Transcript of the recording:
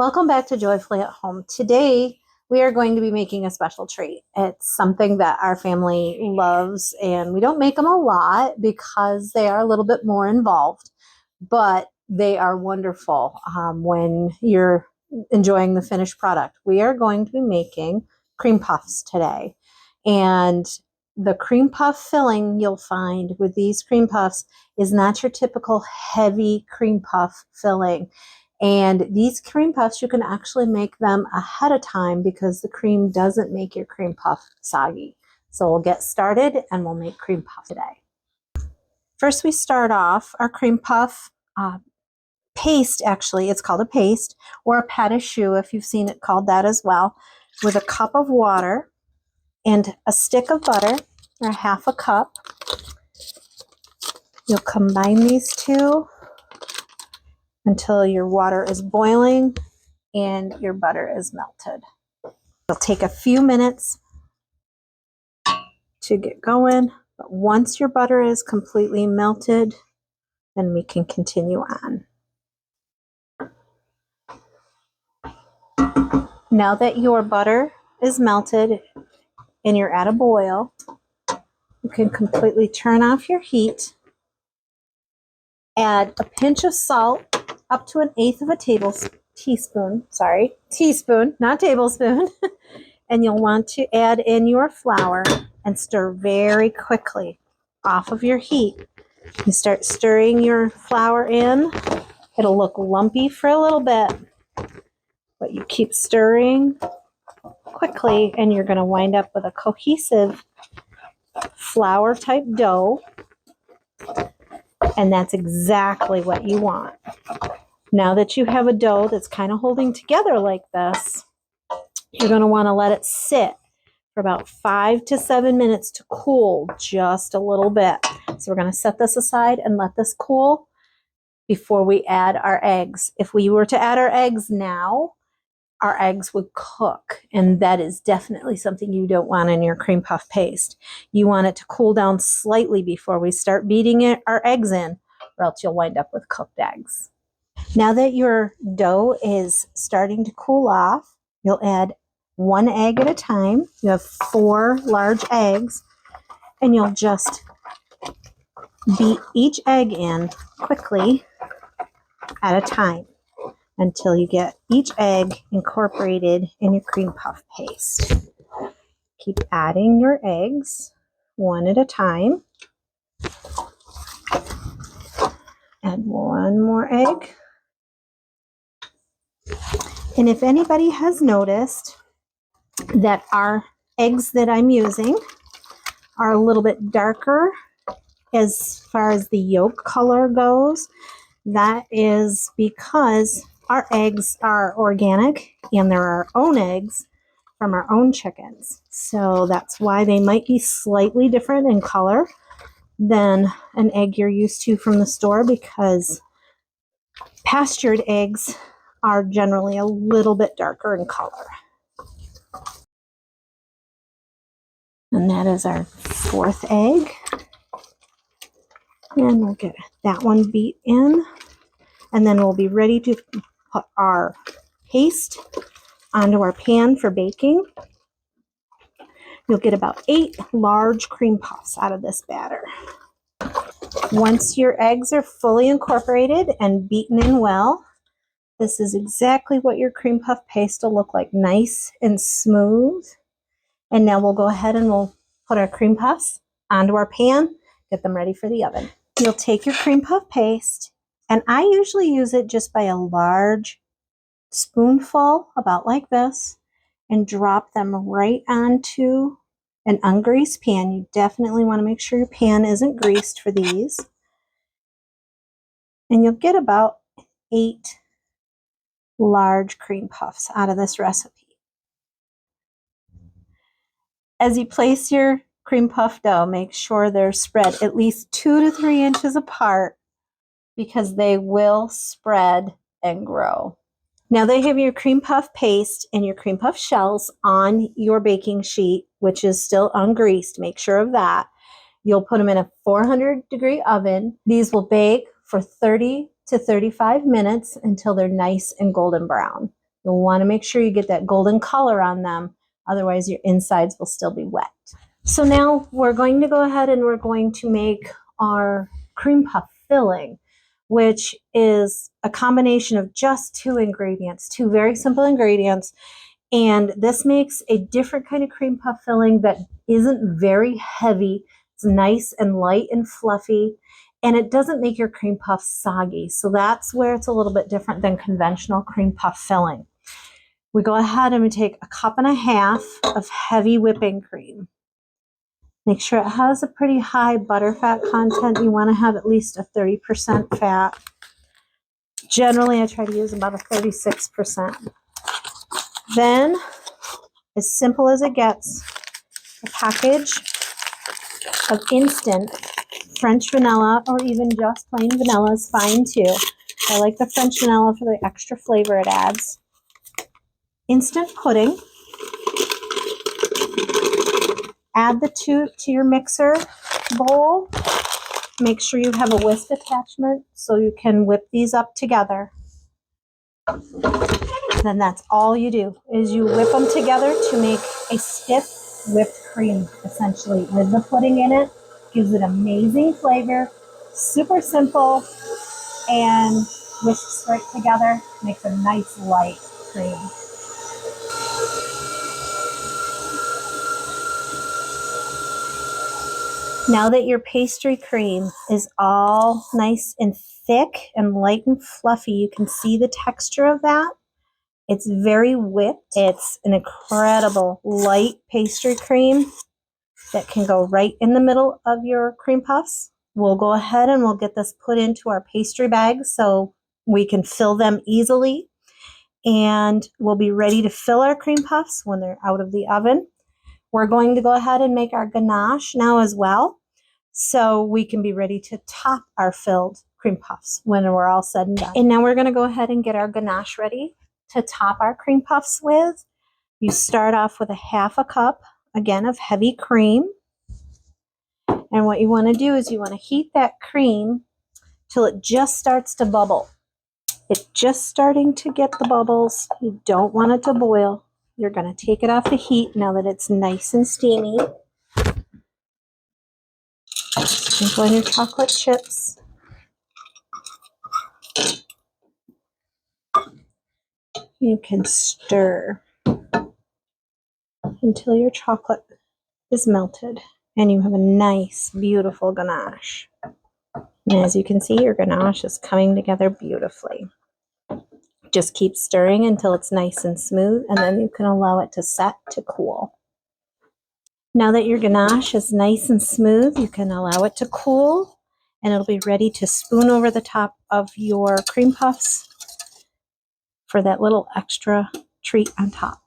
Welcome back to Joyfully at Home. Today, we are going to be making a special treat. It's something that our family loves, and we don't make them a lot because they are a little bit more involved, but they are wonderful when you're enjoying the finished product. We are going to be making cream puffs today, and the cream puff filling you'll find with these cream puffs is not your typical heavy cream puff filling. And these cream puffs, you can actually make them ahead of time because the cream doesn't make your cream puff soggy. So we'll get started and we'll make cream puff today. First, we start off our cream puff paste. Actually, it's called a paste or a pâte à choux if you've seen it called that as well, with a cup of water and a stick of butter or half a cup. You'll combine these two until your water is boiling and your butter is melted. It'll take a few minutes to get going, but once your butter is completely melted, then we can continue on. Now that your butter is melted and you're at a boil, you can completely turn off your heat. Add a pinch of salt, up to 1/8 of a teaspoon, not tablespoon. And you'll want to add in your flour and stir very quickly off of your heat. You start stirring your flour in. It'll look lumpy for a little bit, but you keep stirring quickly and you're going to wind up with a cohesive flour type dough. And that's exactly what you want. Now that you have a dough that's kind of holding together like this, you're going to want to let it sit for about 5 to 7 minutes to cool just a little bit. So we're going to set this aside and let this cool before we add our eggs. If we were to add our eggs now, our eggs would cook, and that is definitely something you don't want in your cream puff paste. You want it to cool down slightly before we start beating our eggs in, or else you'll wind up with cooked eggs. Now that your dough is starting to cool off, you'll add 1 egg at a time. You have 4 large eggs, and you'll just beat each egg in quickly at a time until you get each egg incorporated in your cream puff paste. Keep adding your eggs 1 at a time. Add 1 more egg. And if anybody has noticed that our eggs that I'm using are a little bit darker as far as the yolk color goes, that is because our eggs are organic and they're our own eggs from our own chickens. So that's why they might be slightly different in color than an egg you're used to from the store, because pastured eggs are generally a little bit darker in color. And that is our 4th egg. And we'll get that one beat in. And then we'll be ready to put our paste onto our pan for baking. You'll get about 8 large cream puffs out of this batter. Once your eggs are fully incorporated and beaten in well, this is exactly what your cream puff paste will look like, nice and smooth. And now we'll go ahead and we'll put our cream puffs onto our pan, get them ready for the oven. You'll take your cream puff paste, and I usually use it just by a large spoonful, about like this, and drop them right onto an ungreased pan. You definitely want to make sure your pan isn't greased for these. And you'll get about 8 large cream puffs out of this recipe. As you place your cream puff dough, make sure they're spread at least 2 to 3 inches apart, because they will spread and grow. Now that you have your cream puff paste and your cream puff shells on your baking sheet, which is still ungreased, make sure of that. You'll put them in a 400-degree oven. These will bake for 30 to 35 minutes until they're nice and golden brown. You'll want to make sure you get that golden color on them. Otherwise, your insides will still be wet. So now we're going to go ahead and we're going to make our cream puff filling, which is a combination of just two ingredients, two very simple ingredients. And this makes a different kind of cream puff filling that isn't very heavy. It's nice and light and fluffy, and it doesn't make your cream puff soggy. So that's where it's a little bit different than conventional cream puff filling. We go ahead and we take a cup and a half of heavy whipping cream. Make sure it has a pretty high butterfat content. You want to have at least a 30% fat. Generally, I try to use about a 36%. Then, as simple as it gets, a package of instant French vanilla, or even just plain vanilla is fine too. I like the French vanilla for the extra flavor it adds. Instant pudding. Add the two to your mixer bowl. Make sure you have a whisk attachment so you can whip these up together. Then that's all you do, is you whip them together to make a stiff whipped cream, essentially, with the pudding in it. Gives it amazing flavor, super simple, and whisks right together. Makes a nice light cream. Now that your pastry cream is all nice and thick and light and fluffy, you can see the texture of that. It's very whipped. It's an incredible light pastry cream that can go right in the middle of your cream puffs. We'll go ahead and we'll get this put into our pastry bags so we can fill them easily. And we'll be ready to fill our cream puffs when they're out of the oven. We're going to go ahead and make our ganache now as well, so we can be ready to top our filled cream puffs when we're all said and done. And now we're going to go ahead and get our ganache ready to top our cream puffs with. You start off with a half a cup, again, of heavy cream. And what you want to do is you want to heat that cream till it just starts to bubble. It's just starting to get the bubbles. You don't want it to boil. You're going to take it off the heat now that it's nice and steamy. Sprinkle in your chocolate chips. You can stir until your chocolate is melted and you have a nice, beautiful ganache. And as you can see, your ganache is coming together beautifully. Just keep stirring until it's nice and smooth, and then you can allow it to set to cool. Now that your ganache is nice and smooth, you can allow it to cool, and it'll be ready to spoon over the top of your cream puffs for that little extra treat on top.